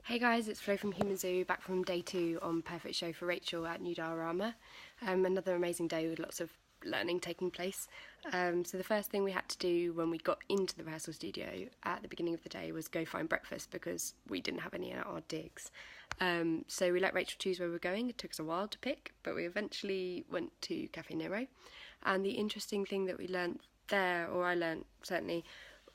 Hey guys, it's Flo from Human Zoo, back from day 2 on Perfect Show for Rachel at New Diorama. Another amazing day with lots of learning taking place. So the first thing we had to do when we got into the rehearsal studio at the beginning of the day was go find breakfast because we didn't have any at our digs. So we let Rachel choose where we were going. It took us a while to pick, but we eventually went to Cafe Nero. And the interesting thing that we learnt there, or I learnt certainly,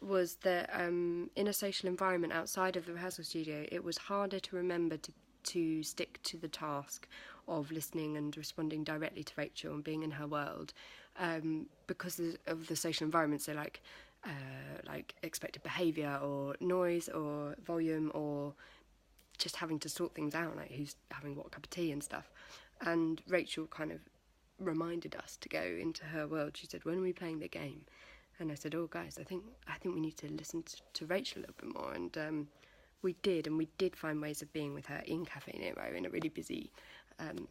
was that in a social environment outside of the rehearsal studio, it was harder to remember to stick to the task of listening and responding directly to Rachel and being in her world, because of the social environment. So like expected behaviour or noise or volume or just having to sort things out, like who's having what cup of tea and stuff. And Rachel kind of reminded us to go into her world. She said, "When are we playing the game?" And I said, "Oh guys, I think we need to listen to Rachel a little bit more." And we did find ways of being with her in Cafe Nero, in a really busy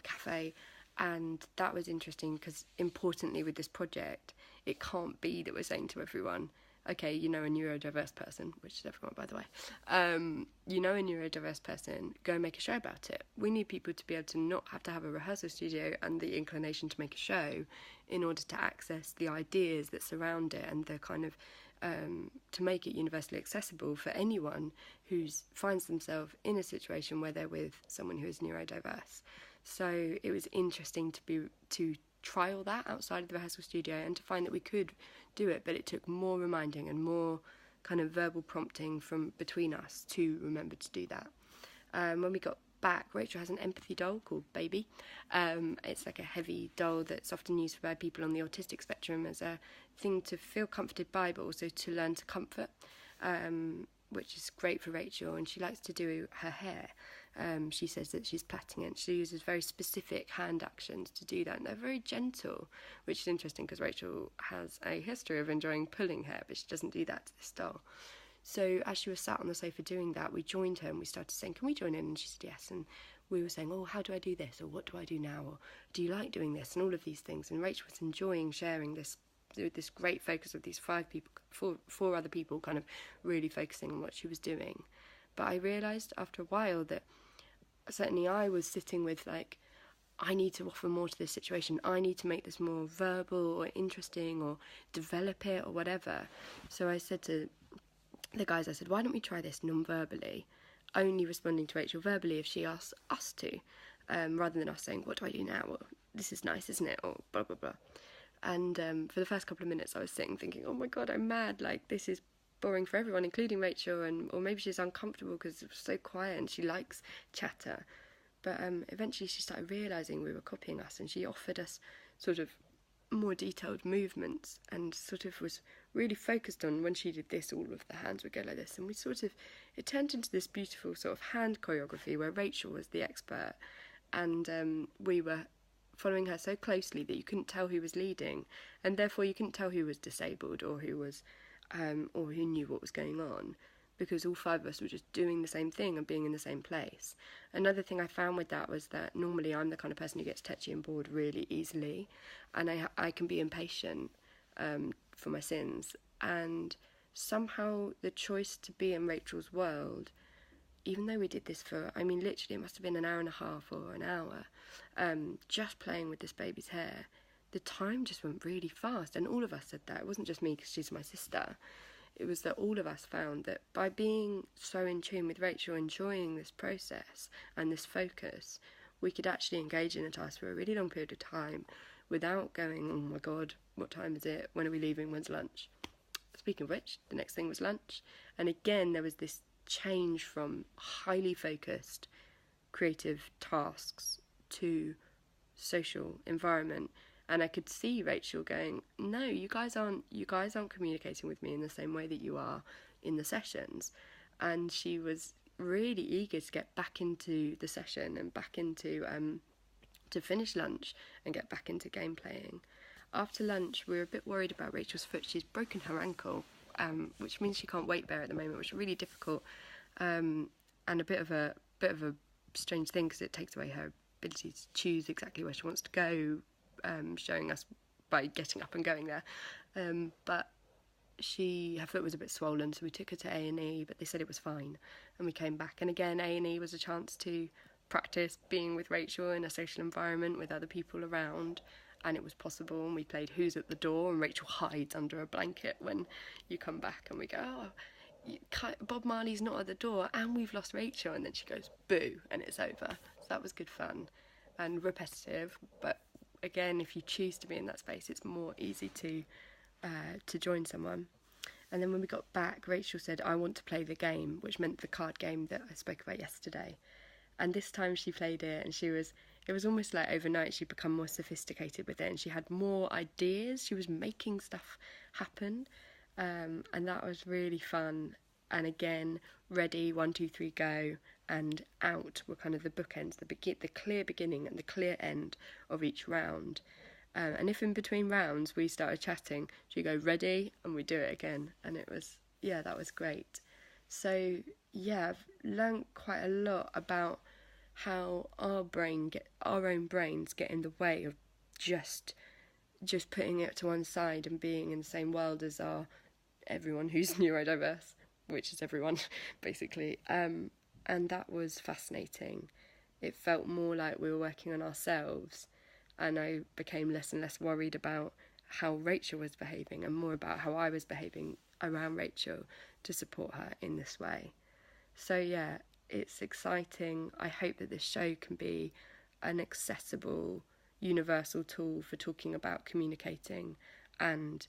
cafe. And that was interesting because, importantly, with this project, it can't be that we're saying to everyone, okay, you know, a neurodiverse person, which is everyone, by the way, you know, a neurodiverse person, go and make a show about it. We need people to be able to not have to have a rehearsal studio and the inclination to make a show in order to access the ideas that surround it and the kind of, to make it universally accessible for anyone who finds themselves in a situation where they're with someone who is neurodiverse. So it was interesting to try all that outside of the rehearsal studio and to find that we could do it, but it took more reminding and more kind of verbal prompting from between us to remember to do that. When we got back, Rachel has an empathy doll called Baby. It's like a heavy doll that's often used by people on the autistic spectrum as a thing to feel comforted by, but also to learn to comfort, which is great for Rachel. And she likes to do her hair. She says that she's plaiting it. She uses very specific hand actions to do that, and they're very gentle, which is interesting because Rachel has a history of enjoying pulling hair, but she doesn't do that to this doll. So as she was sat on the sofa doing that, we joined her and we started saying, "Can we join in?" And she said yes. And we were saying, "Oh, how do I do this?" Or "What do I do now?" Or "Do you like doing this?" And all of these things. And Rachel was enjoying sharing this great focus of these four other people kind of really focusing on what she was doing. But I realised after a while that certainly I was sitting with, like, I need to offer more to this situation. I need to make this more verbal or interesting or develop it or whatever. So I said to the guys, I said, "Why don't we try this non-verbally, only responding to Rachel verbally if she asks us to, rather than us saying, 'What do I do now?' or 'This is nice, isn't it?' or blah, blah, blah." And for the first couple of minutes I was sitting thinking, "Oh my God, I'm mad. Like, this is boring for everyone, including Rachel, or maybe she's uncomfortable because it was so quiet and she likes chatter." But eventually she started realising we were copying us, and she offered us sort of more detailed movements and sort of was really focused on when she did this, all of the hands would go like this, and it turned into this beautiful sort of hand choreography where Rachel was the expert and we were following her so closely that you couldn't tell who was leading, and therefore you couldn't tell who was disabled or who knew what was going on, because all 5 of us were just doing the same thing and being in the same place. Another thing I found with that was that normally I'm the kind of person who gets touchy and bored really easily, and I can be impatient for my sins, and somehow the choice to be in Rachel's world, even though we did this for, I mean, literally it must have been an hour and a half or an hour, just playing with this baby's hair, the time just went really fast. And all of us said that. It wasn't just me because she's my sister. It was that all of us found that by being so in tune with Rachel, enjoying this process and this focus, we could actually engage in a task for a really long period of time without going, "Oh my God, what time is it? When are we leaving? When's lunch?" Speaking of which, the next thing was lunch. And again, there was this change from highly focused creative tasks to social environment. And I could see Rachel going, "No, you guys aren't communicating with me in the same way that you are in the sessions." And she was really eager to get back into the session and back into to finish lunch and get back into game playing. After lunch, we were a bit worried about Rachel's foot. She's broken her ankle, which means she can't weight bear at the moment, which is really difficult, and a bit of a strange thing because it takes away her ability to choose exactly where she wants to go, showing us by getting up and going there. But her foot was a bit swollen, so we took her to A&E, but they said it was fine, and we came back. And again, A&E was a chance to practice being with Rachel in a social environment with other people around, and it was possible. And we played Who's at the Door, and Rachel hides under a blanket when you come back, and we go, oh, Bob Marley's not at the door, and we've lost Rachel, and then she goes boo, and it's over. So that was good fun and repetitive, but again, if you choose to be in that space, it's more easy to join someone. And then when we got back, Rachel said, I want to play the game, which meant the card game that I spoke about yesterday. And this time she played it, and it was almost like overnight she'd become more sophisticated with it, and she had more ideas. She was making stuff happen, and that was really fun. And again, ready, 1, 2, 3, go, and out were kind of the bookends, the clear beginning and the clear end of each round. And if in between rounds we started chatting, she'd go ready, and we'd do it again. And it was, that was great. So I've learned quite a lot about how our own brains get in the way of just putting it to one side and being in the same world as everyone who's neurodiverse, which is everyone basically. And that was fascinating. It felt more like we were working on ourselves, and I became less and less worried about how Rachel was behaving and more about how I was behaving around Rachel to support her in this way. So it's exciting. I hope that this show can be an accessible, universal tool for talking about communicating and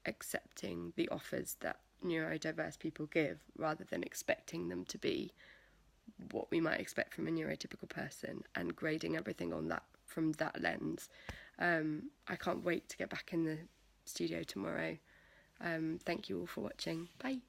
accepting the offers that neurodiverse people give, rather than expecting them to be what we might expect from a neurotypical person and grading everything on that from that lens. I can't wait to get back in the studio tomorrow. Thank you all for watching. Bye.